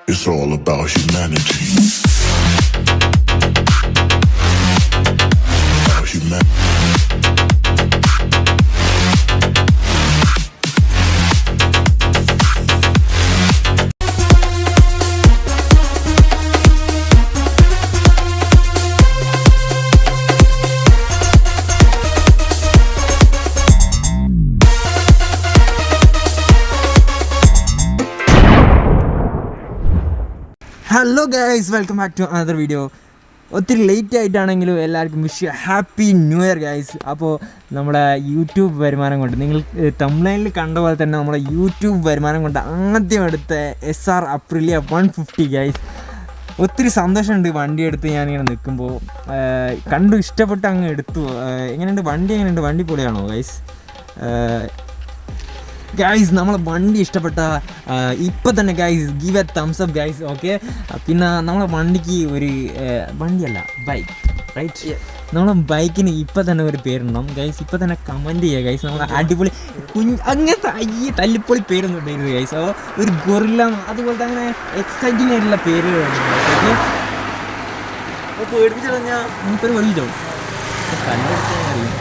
It's all about humanity. About humanity. Hello guys, welcome back to another video. ഒത്തിരി late ആയിട്ടാണെങ്കിലും എല്ലാവർക്കും wish happy new year guys. അപ്പോൾ നമ്മുടെ YouTube വരുമാനം കൊണ്ട് നിങ്ങൾ തംബ്നെയിലിൽ കണ്ട പോലെ തന്നെ നമ്മുടെ യൂട്യൂബ് വരുമാനം കൊണ്ട് ആദ്യം എടുത്ത SR അപ്രിലിയ 150 ഗൈസ്. ഒത്തിരി സന്തോഷമുണ്ട് വണ്ടി എടുത്ത് ഞാനിങ്ങനെ നിൽക്കുമ്പോൾ. കണ്ടു ഇഷ്ടപ്പെട്ട് അങ്ങ് എടുത്തു. എങ്ങനെയുണ്ട് വണ്ടി? എങ്ങനെയുണ്ട് വണ്ടി? പൊളിയാണോ ഗൈസ്? ഗൈസ്, നമ്മളെ വണ്ടി ഇഷ്ടപ്പെട്ട ഇപ്പം തന്നെ guys give A thumbs up guys. Okay, പിന്നെ നമ്മളെ വണ്ടിക്ക് ഒരു വണ്ടിയല്ല, ബൈക്ക്, റൈറ്റ്? നമ്മളെ ബൈക്കിന് ഇപ്പം തന്നെ ഒരു പേരുണ്ടാവും ഗൈസ്. ഇപ്പം തന്നെ കമൻറ്റ് ചെയ്യുക ഗൈസ്. നമ്മളെ അടിപൊളി അങ്ങനത്തെ ഈ തല്ലിപ്പൊളി പേരൊന്നും ഉണ്ടായിരുന്നു ഗൈസ്. അപ്പോൾ ഒരു ഗൊറില്ല അതുപോലത്തെ അങ്ങനെ എക്സൈറ്റിംഗ് ആയിട്ടുള്ള പേരുകളുണ്ട്. ഓക്കെ, പേടിപ്പിച്ചു കഴിഞ്ഞാൽ നമുക്കൊരു വഴിയിട്ടോ കല്ലെടുത്താൽ അറിയും.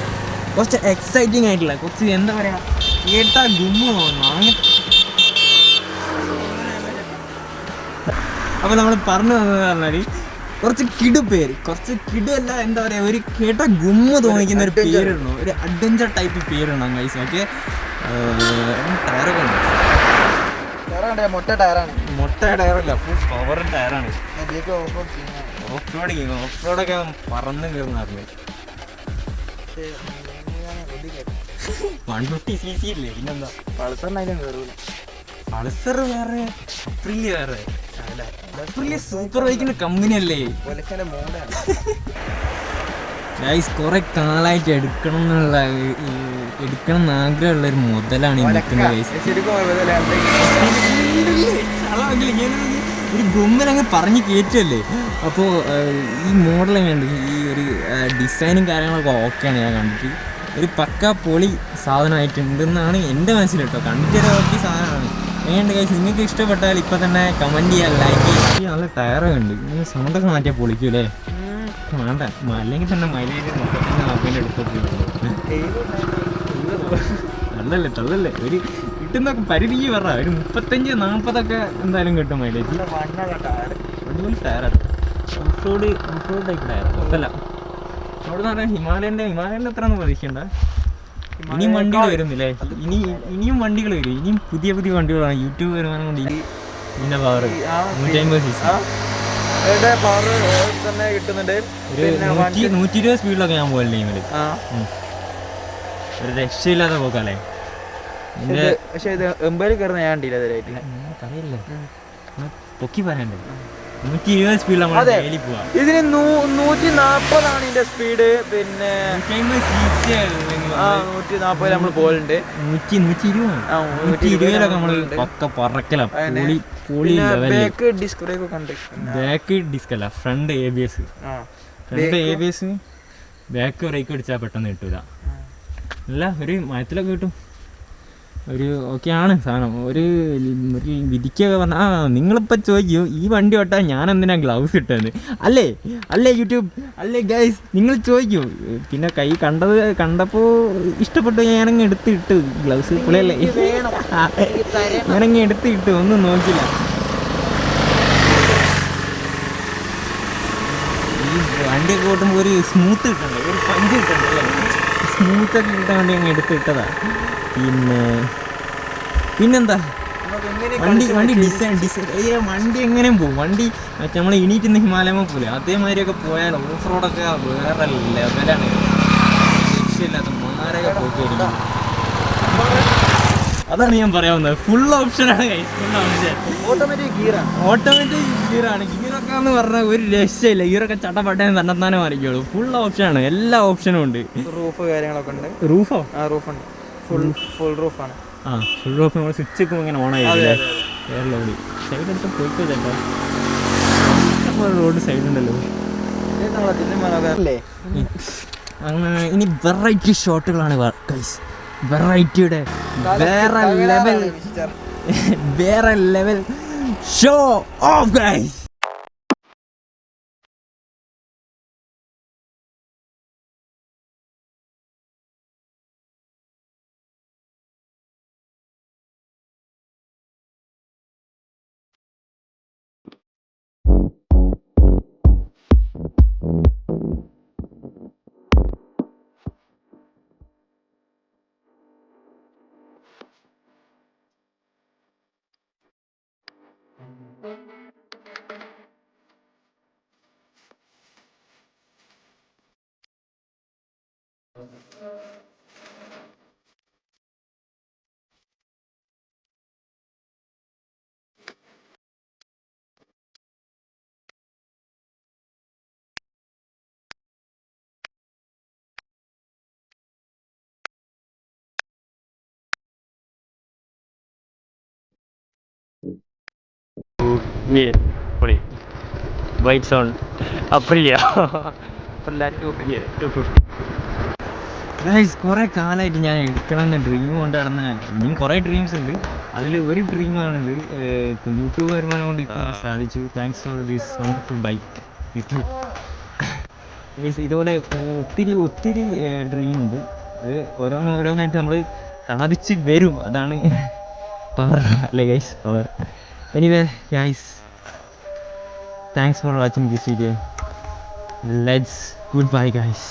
കുറച്ച് എക്സൈറ്റിംഗ് ആയിട്ടുള്ള കുറച്ച് എന്താ പറയുക, കേട്ടാ ഗുമ്മ തോന്നുന്നു അങ്ങനെ. അപ്പോൾ നമ്മൾ പറഞ്ഞു തന്നത് പറഞ്ഞാൽ കുറച്ച് കിടുപേര്, കുറച്ച് കിടുവല്ല, എന്താ പറയുക, ഒരു കേട്ടാ ഗുമ്മ തോന്നിക്കുന്ന ഒരു പേരിടണം, ഒരു അഡ്വഞ്ചർ ടൈപ്പ് പേരിടണം ഗൈസ്. ഓക്കെ, ടയറൊക്കെ ഉണ്ട്. മൊട്ട ടയറല്ല, ഫുൾ പവർ ടയറാണ്. ഓഫ് റോഡൊക്കെ പറന്ന് കയറുന്നായിരുന്നു. 150cc ഇല്ലേ, പിന്നെന്താ? പൾസറിനായാലും കയറൂല. പൾസർ വേറെ, അപ്രിലിയ വേറെ. അപ്രിലിയ സൂപ്പർ ബൈക്കിന്റെ കമ്പനി അല്ലേ ഗൈസ്. കുറെ കാലമായിട്ട് എടുക്കണം എന്ന് ആഗ്രഹമുള്ള ഒരു മുതലാണ് ഈ നിൽക്കുന്നത് ഗൈസ്. ഒരു ഗുമ്മനങ്ങ് പറഞ്ഞ് കയറ്റല്ലേ. അപ്പോൾ ഈ മോഡൽ എങ്ങനെയുണ്ട്? ഈ ഒരു ഡിസൈനും കാര്യങ്ങളൊക്കെ ഓക്കെയാണ്. ഞാൻ കണ്ടിട്ട് ഒരു പക്ക പൊളി സാധനമായിട്ടുണ്ടെന്നാണ് എൻ്റെ മനസ്സിൽ കേട്ടോ. കണ്ടിട്ടൊരു ഓക്കെ സാധനമാണ്. എങ്ങനെയുണ്ട് ഗൈസ്? നിങ്ങൾക്ക് ഇഷ്ടപ്പെട്ടാൽ ഇപ്പം തന്നെ കമൻറ്റ് ചെയ്യാൻ, ലൈക്ക് ചെയ്യാൻ. നല്ല ടയറൊക്കെ ഉണ്ട്. നിങ്ങൾ സൗണ്ടൊക്കെ മാറ്റിയാൽ പൊളിക്കൂലേ? വേണ്ട, അല്ലെങ്കിൽ തന്നെ മൈലേജ് 35-40 എടുത്തൊക്കെ തള്ളല്ലേ. ഒരു കിട്ടുന്നൊക്കെ പരിധിക്ക് പറ, ഒരു 35-40 എന്തായാലും കിട്ടും മൈലേജ്. അടിപൊളി ടയറാണ്. ഓഫ് റോഡ് ടൈപ്പ് ടയർ അതല്ല. അവിടെ നിന്ന് പറഞ്ഞാൽ ഹിമാലയൻ്റെ അത്ര ഒന്നും പ്രതീക്ഷയുണ്ട. ഇനിയും വണ്ടികൾ വരുന്നില്ലേ? ഇനിയും വണ്ടികൾ വരും. ഇനിയും പുതിയ വണ്ടികളാണ്. യൂട്യൂബ് വരുമാനം കൊണ്ട് ഇതിൻ്റെ പവർ 150cc ഒരു 120 സ്പീഡിലൊക്കെ ഞാൻ പോകല്ലേ ഇവര്. ഒരു രക്ഷയില്ലാതെ പോക്കല്ലേ. പറയല്ലേ, പൊക്കി പറയണ്ടേ? 120 സ്പീഡിൽ നമ്മൾ ഡെയിലി പോവാം. ഇതിന് 140 ഇതിന്റെ സ്പീഡ്. പിന്നെ 140 നമ്മൾ പോലുണ്ട്. 120 നമ്മൾ പക്ക പറക്കല. ബാക്ക് ഡിസ്ക് അല്ല, ഫ്രണ്ട് ABS. ബാക്ക് ബ്രേക്ക് അടിച്ചാൽ പെട്ടെന്ന് കിട്ടൂല. അല്ല, ഒരു മയത്തിലൊക്കെ കിട്ടും. ഒരു ഓക്കെയാണ് സാധനം. ഒരു വിധിക്കൊക്കെ പറഞ്ഞാൽ നിങ്ങളിപ്പോൾ ചോദിക്കും ഈ വണ്ടി ഓട്ടാൻ ഞാൻ എന്തിനാ ഗ്ലൗസ് ഇട്ടതെന്ന്. അല്ലേ യൂട്യൂബ്, അല്ലേ ഗൈസ്, നിങ്ങൾ ചോദിക്കും. പിന്നെ കൈ കണ്ടപ്പോൾ ഇഷ്ടപ്പെട്ടു, ഞാനങ്ങ് എടുത്തിട്ട് ഗ്ലൗസ് പുള്ളിയല്ലേ, ഞാനങ്ങ് എടുത്തിട്ട് ഒന്നും നോക്കില്ല. ഈ വണ്ടിയൊക്കെ ഓട്ടുമ്പോൾ ഒരു സ്മൂത്ത് കിട്ടണ്ടേ, ഒരു പഞ്ച് കിട്ടണ്ടേ, സ്മൂത്തൊക്കെ കിട്ടാൻ വേണ്ടി അങ്ങ് എടുത്തിട്ടതാ. പിന്നെന്താ വണ്ടി ഡിസൈൻ വണ്ടി എങ്ങനെയും പോകും. വണ്ടി മറ്റേ നമ്മൾ എണീറ്റുന്ന ഹിമാലയമ പോലെ അതേമാതിരിയൊക്കെ പോയാൽ ഓഫ് റോഡൊക്കെ വേറെ ലെവലാണ്. രക്ഷയില്ലാത്ത മാരൊക്കെ പോക്കിയായിരിക്കും. അതാണ് ഞാൻ പറയാവുന്നത്. ഫുൾ ഓപ്ഷനാണ് ഗൈസ്. ഓട്ടോമാറ്റിക് ഗിയറാണ്. ഗിയറൊക്കെ എന്ന് പറഞ്ഞാൽ ഒരു രക്ഷയില്ല. ഗിയറൊക്കെ ചട്ടപ്പട്ടേന്ന് തന്നെത്താനെ മാറിക്കോളൂ. ഫുൾ ഓപ്ഷനാണ്, എല്ലാ ഓപ്ഷനും ഉണ്ട്. റൂഫ് കാര്യങ്ങളൊക്കെ ഉണ്ട്. റൂഫോ? റൂഫുണ്ട്. ഫുൾ റൂഫാണ്. Full roof. നമ്മൾ സ്വിച്ച് ഒക്കെ ഇങ്ങനെ ഓൺ ആയില്ലേ? വേറെ സൈഡ് എടുത്ത് പോയിക്കോ ചേട്ടാ. റോഡ് സൈഡ് ഉണ്ടല്ലോ. അങ്ങനെ ഇനി വെറൈറ്റി ഷോട്ടുകളാണ് ഗൈസ്. വെറൈറ്റിയുടെ വേറെ ലെവൽ ഷോ ഓഫ് ഗൈസ്. പൊളി bites on Aprilia Aprilia 250. Guys കുറേ കാലമായിട്ട് ഞാൻ എടുക്കണമെന്ന് ഡ്രീം കൊണ്ട് നടന്ന ഇനിയും കുറേ ഡ്രീംസ് ഉണ്ട്. അതിൽ ഒരു ഡ്രീമാണിത്. യൂട്യൂബ് വരുമാനം കൊണ്ട് ഇപ്പോൾ സാധിച്ചു. Thanks for this wonderful bike. ഇതുപോലെ ഒത്തിരി ഡ്രീമുണ്ട്. അത് ഓരോന്നായിട്ട് നമ്മൾ സാധിച്ച് വരും. അതാണ് പവർ അല്ലേ guys, power. Anyway guys, thanks for watching this video. Let's good bye guys.